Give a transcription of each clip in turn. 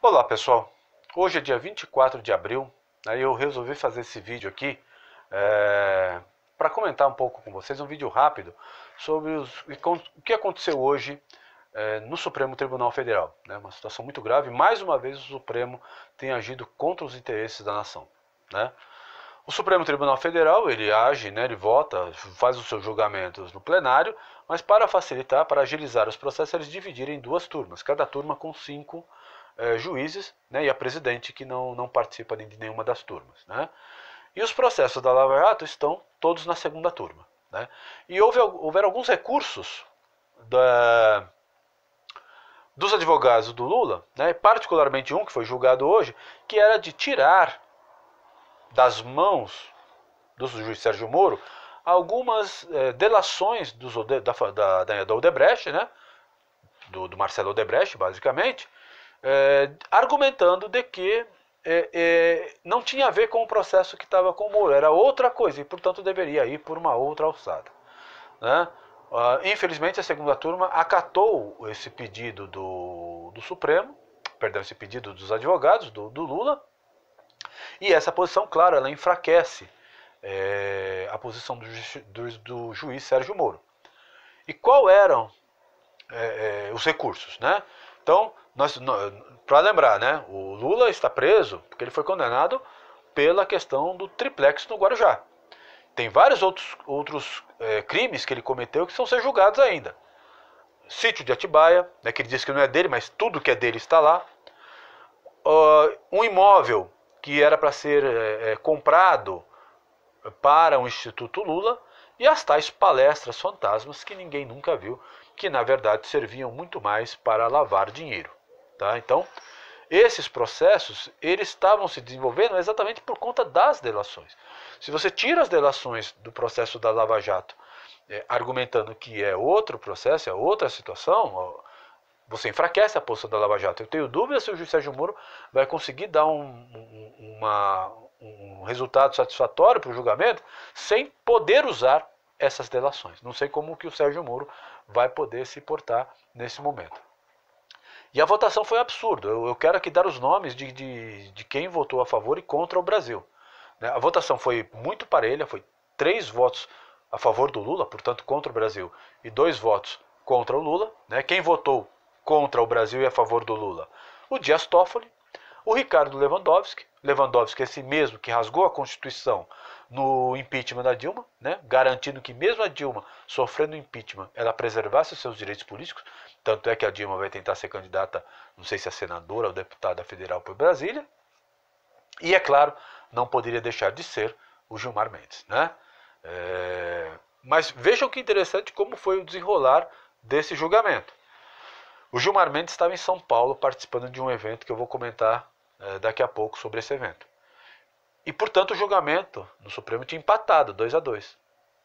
Olá pessoal, hoje é dia 24 de abril, aí eu resolvi fazer esse vídeo aqui para comentar um pouco com vocês, um vídeo rápido sobre o que aconteceu hoje no Supremo Tribunal Federal. Né? Uma situação muito grave, mais uma vez o Supremo tem agido contra os interesses da nação. Né? O Supremo Tribunal Federal, ele age, né, ele vota, faz os seus julgamentos no plenário, mas para facilitar, para agilizar os processos, eles dividiram em duas turmas, cada turma com 5 juízes, né, e a presidente que não participa de nenhuma das turmas. Né? E os processos da Lava Jato estão todos na segunda turma. Né? E houveram alguns recursos dos advogados do Lula, né, particularmente um que foi julgado hoje, que era de tirar das mãos do juiz Sérgio Moro algumas delações da Odebrecht, né, do Marcelo Odebrecht, basicamente, argumentando de que não tinha a ver com o processo que estava com o Moro, era outra coisa e, portanto, deveria ir por uma outra alçada. Né? Infelizmente, a segunda turma acatou esse pedido do Supremo, perdão, esse pedido dos advogados do Lula, e essa posição, claro, ela enfraquece a posição do juiz Sérgio Moro. E qual eram os recursos? Né? Então, para lembrar, né, o Lula está preso porque ele foi condenado pela questão do triplex no Guarujá. Tem vários outros crimes que ele cometeu que são ser julgados ainda. Sítio de Atibaia, né, que ele diz que não é dele, mas tudo que é dele está lá. Um imóvel que era para ser comprado para o Instituto Lula, e as tais palestras fantasmas que ninguém nunca viu, que na verdade serviam muito mais para lavar dinheiro. Tá? Então, esses processos, eles estavam se desenvolvendo exatamente por conta das delações. Se você tira as delações do processo da Lava Jato, argumentando que é outro processo, é outra situação, você enfraquece a posição da Lava Jato. Eu tenho dúvida se o juiz Sérgio Moro vai conseguir dar um resultado satisfatório para o julgamento sem poder usar essas delações. Não sei como que o Sérgio Moro vai poder se portar nesse momento. E a votação foi absurda. Eu quero aqui dar os nomes de quem votou a favor e contra o Brasil. A votação foi muito parelha, foi 3 votos a favor do Lula, portanto contra o Brasil, e 2 votos contra o Lula. Quem votou contra o Brasil e a favor do Lula? O Dias Toffoli, o Ricardo Lewandowski, esse mesmo que rasgou a Constituição no impeachment da Dilma, garantindo que mesmo a Dilma sofrendo impeachment, ela preservasse os seus direitos políticos, tanto é que a Dilma vai tentar ser candidata, não sei se a senadora ou deputada federal por Brasília, e é claro, não poderia deixar de ser o Gilmar Mendes. Mas vejam que interessante como foi o desenrolar desse julgamento. O Gilmar Mendes estava em São Paulo participando de um evento que eu vou comentar daqui a pouco sobre esse evento. E, portanto, o julgamento no Supremo tinha empatado 2-2.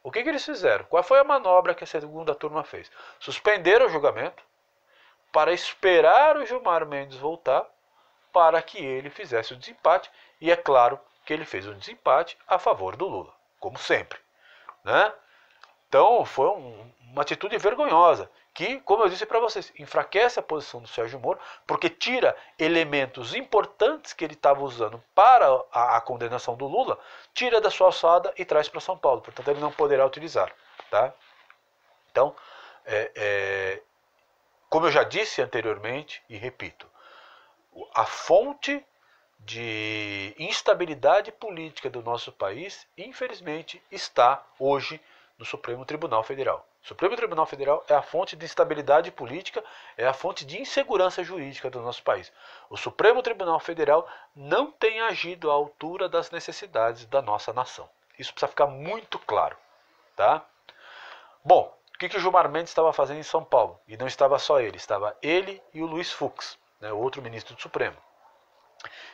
O que eles fizeram? Qual foi a manobra que a segunda turma fez? Suspenderam o julgamento para esperar o Gilmar Mendes voltar para que ele fizesse o desempate. E é claro que ele fez um desempate a favor do Lula, como sempre. Então, foi uma atitude vergonhosa, que, como eu disse para vocês, enfraquece a posição do Sérgio Moro, porque tira elementos importantes que ele estava usando para a condenação do Lula, tira da sua alçada e traz para São Paulo. Portanto, ele não poderá utilizar. Tá? Então, como eu já disse anteriormente e repito, a fonte de instabilidade política do nosso país, infelizmente, está hoje no Supremo Tribunal Federal. O Supremo Tribunal Federal é a fonte de instabilidade política, é a fonte de insegurança jurídica do nosso país. O Supremo Tribunal Federal não tem agido à altura das necessidades da nossa nação. Isso precisa ficar muito claro. Tá? Bom, o que o Gilmar Mendes estava fazendo em São Paulo? E não estava só ele, estava ele e o Luiz Fux, outro ministro do Supremo.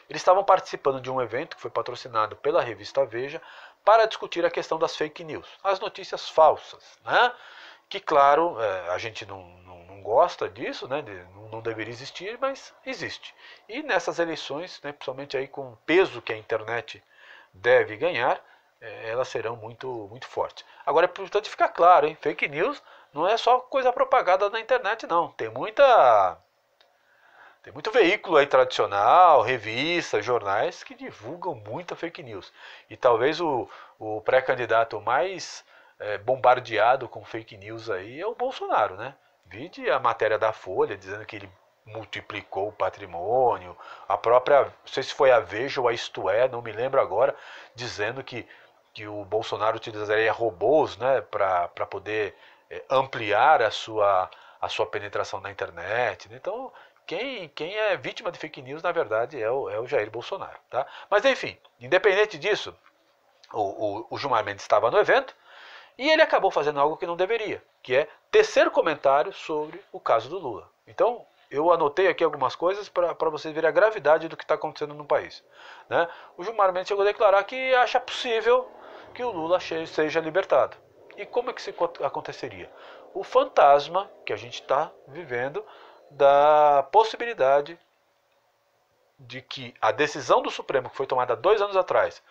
Eles estavam participando de um evento que foi patrocinado pela revista Veja para discutir a questão das fake news, as notícias falsas, que claro, a gente não gosta disso, não deveria existir, mas existe. E nessas eleições, principalmente aí com o peso que a internet deve ganhar, elas serão muito, muito fortes. Agora é importante ficar claro, hein? Fake news não é só coisa propagada na internet, não. Tem muita Tem muito veículo aí tradicional, revistas, jornais que divulgam muita fake news. E talvez o pré-candidato mais bombardeado com fake news aí é o Bolsonaro, né? Vide a matéria da Folha dizendo que ele multiplicou o patrimônio, a própria, não sei se foi a Veja ou a Isto É, não me lembro agora, dizendo que o Bolsonaro utilizaria robôs, né, para poder ampliar a sua penetração na internet. Então, quem é vítima de fake news, na verdade, é o Jair Bolsonaro. Tá? Mas, enfim, independente disso, o Gilmar Mendes estava no evento e ele acabou fazendo algo que não deveria, que é tecer comentários sobre o caso do Lula. Então, eu anotei aqui algumas coisas para vocês verem a gravidade do que está acontecendo no país. Né? O Gilmar Mendes chegou a declarar que acha possível que o Lula seja libertado. E como é que isso aconteceria? O fantasma que a gente está vivendo da possibilidade de que a decisão do Supremo, que foi tomada 2 anos atrás,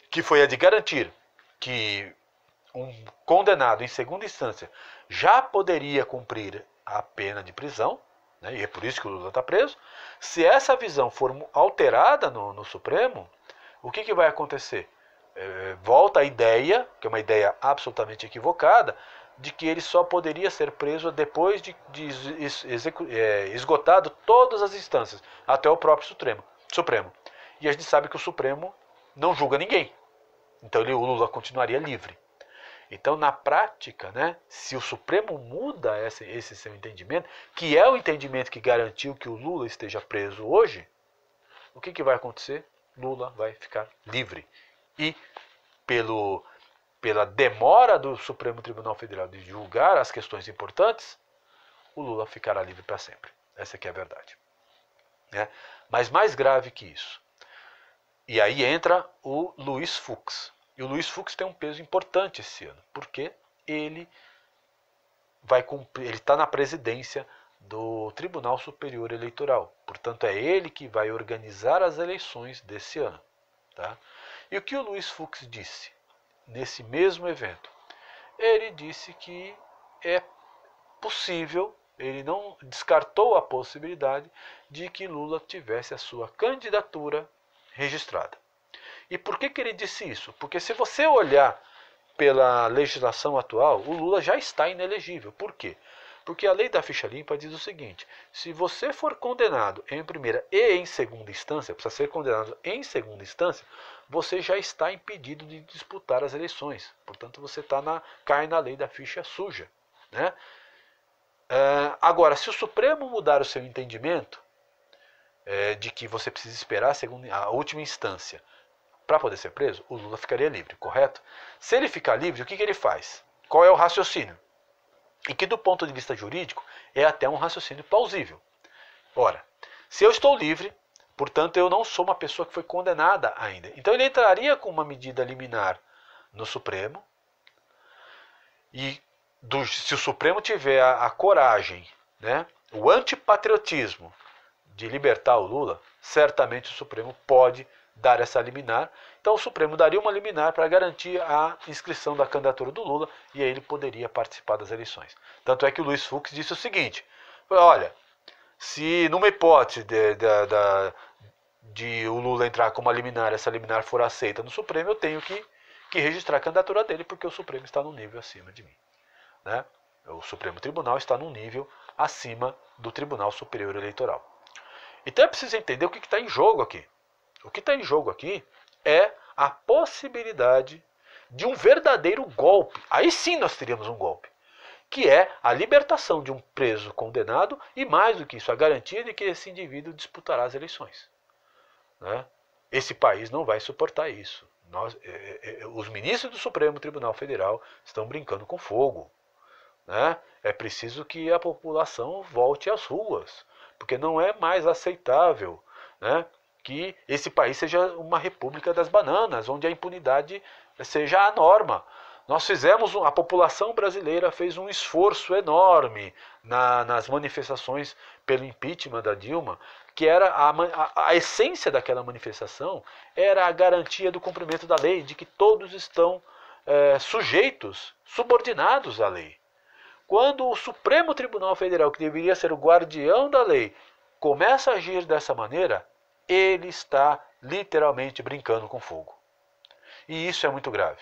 que foi a de garantir que um condenado em segunda instância já poderia cumprir a pena de prisão, né, e é por isso que o Lula está preso, se essa visão for alterada no Supremo, o que vai acontecer? Volta a ideia, que é uma ideia absolutamente equivocada, de que ele só poderia ser preso depois de esgotado todas as instâncias, até o próprio Supremo. E a gente sabe que o Supremo não julga ninguém. Então o Lula continuaria livre. Então, na prática, né, se o Supremo muda esse seu entendimento, que é o entendimento que garantiu que o Lula esteja preso hoje, o que vai acontecer? Lula vai ficar livre. E pela demora do Supremo Tribunal Federal de julgar as questões importantes, o Lula ficará livre para sempre. Essa aqui é a verdade. Né? Mas mais grave que isso. E aí entra o Luiz Fux. E o Luiz Fux tem um peso importante esse ano, porque ele está na presidência do Tribunal Superior Eleitoral. Portanto, é ele que vai organizar as eleições desse ano. Tá? E o que o Luiz Fux disse nesse mesmo evento? Ele disse que é possível, ele não descartou a possibilidade de que Lula tivesse a sua candidatura registrada. E por que ele disse isso? Porque se você olhar pela legislação atual, o Lula já está inelegível. Por quê? Porque a lei da ficha limpa diz o seguinte: se você for condenado em primeira e em segunda instância, precisa ser condenado em segunda instância, você já está impedido de disputar as eleições. Portanto, você cai na lei da ficha suja. Né? Agora, se o Supremo mudar o seu entendimento de que você precisa esperar a última instância para poder ser preso, o Lula ficaria livre, correto? Se ele ficar livre, o que ele faz? Qual é o raciocínio? E que do ponto de vista jurídico é até um raciocínio plausível. Ora, se eu estou livre, portanto eu não sou uma pessoa que foi condenada ainda. Então ele entraria com uma medida liminar no Supremo e se o Supremo tiver a coragem, né, o antipatriotismo de libertar o Lula, certamente o Supremo pode dar essa liminar. Então o Supremo daria uma liminar para garantir a inscrição da candidatura do Lula e aí ele poderia participar das eleições. Tanto é que o Luiz Fux disse o seguinte: olha, se numa hipótese de o Lula entrar com uma liminar, essa liminar for aceita no Supremo, eu tenho que registrar a candidatura dele, porque o Supremo está num nível acima de mim. Né? O Supremo Tribunal está num nível acima do Tribunal Superior Eleitoral. Então é preciso entender o que está em jogo aqui. O que está em jogo aqui é a possibilidade de um verdadeiro golpe. Aí sim nós teríamos um golpe. Que é a libertação de um preso condenado e, mais do que isso, a garantia de que esse indivíduo disputará as eleições. Né? Esse país não vai suportar isso. Os ministros do Supremo Tribunal Federal estão brincando com fogo. Né? É preciso que a população volte às ruas, porque não é mais aceitável, né, que esse país seja uma república das bananas, onde a impunidade seja a norma. A população brasileira fez um esforço enorme nas manifestações pelo impeachment da Dilma, que era a essência daquela manifestação era a garantia do cumprimento da lei, de que todos estão sujeitos, subordinados à lei. Quando o Supremo Tribunal Federal, que deveria ser o guardião da lei, começa a agir dessa maneira, ele está literalmente brincando com fogo. E isso é muito grave.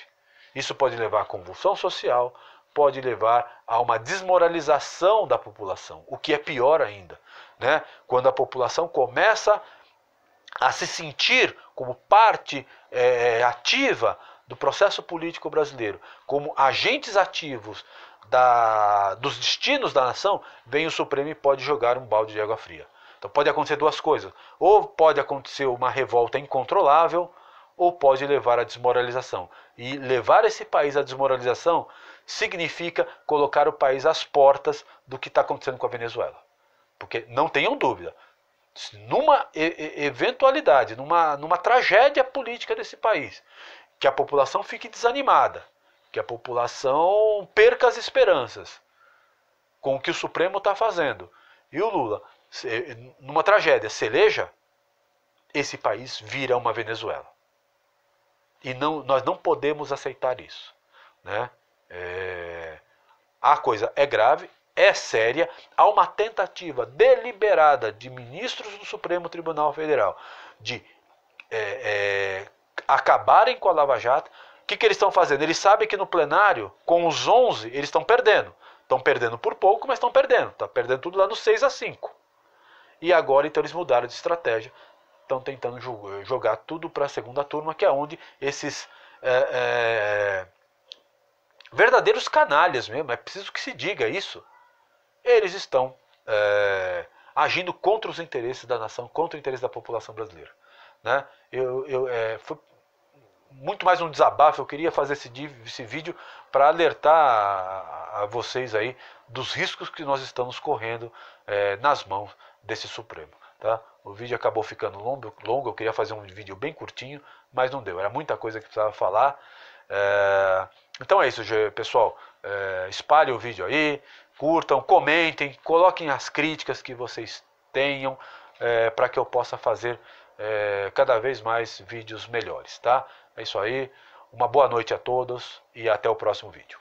Isso pode levar a convulsão social, pode levar a uma desmoralização da população, o que é pior ainda, né? Quando a população começa a se sentir como parte ativa do processo político brasileiro, como agentes ativos dos destinos da nação, vem o Supremo e pode jogar um balde de água fria. Então pode acontecer duas coisas. Ou pode acontecer uma revolta incontrolável, ou pode levar à desmoralização. E levar esse país à desmoralização significa colocar o país às portas do que está acontecendo com a Venezuela. Porque não tenham dúvida, numa eventualidade, numa tragédia política desse país, que a população fique desanimada, que a população perca as esperanças com o que o Supremo está fazendo, e o Lula, numa tragédia, se eleja, esse país vira uma Venezuela. E nós não podemos aceitar isso, né? A coisa é grave, é séria, há uma tentativa deliberada de ministros do Supremo Tribunal Federal de acabarem com a Lava Jato. O que eles estão fazendo? Eles sabem que no plenário, com os 11, eles estão perdendo. Estão perdendo por pouco, mas estão perdendo. Está perdendo tudo lá no 6-5. E agora, então, eles mudaram de estratégia. Estão tentando jogar tudo para a segunda turma, que é onde esses verdadeiros canalhas mesmo, é preciso que se diga isso, eles estão agindo contra os interesses da nação, contra o interesse da população brasileira, né? Foi muito mais um desabafo. Eu queria fazer esse vídeo para alertar a vocês aí dos riscos que nós estamos correndo nas mãos desse Supremo, tá? O vídeo acabou ficando longo, eu queria fazer um vídeo bem curtinho, mas não deu, era muita coisa que precisava falar. Então é isso, pessoal. Espalhem o vídeo aí, curtam, comentem, coloquem as críticas que vocês tenham, para que eu possa fazer cada vez mais vídeos melhores, tá? É isso aí, uma boa noite a todos e até o próximo vídeo.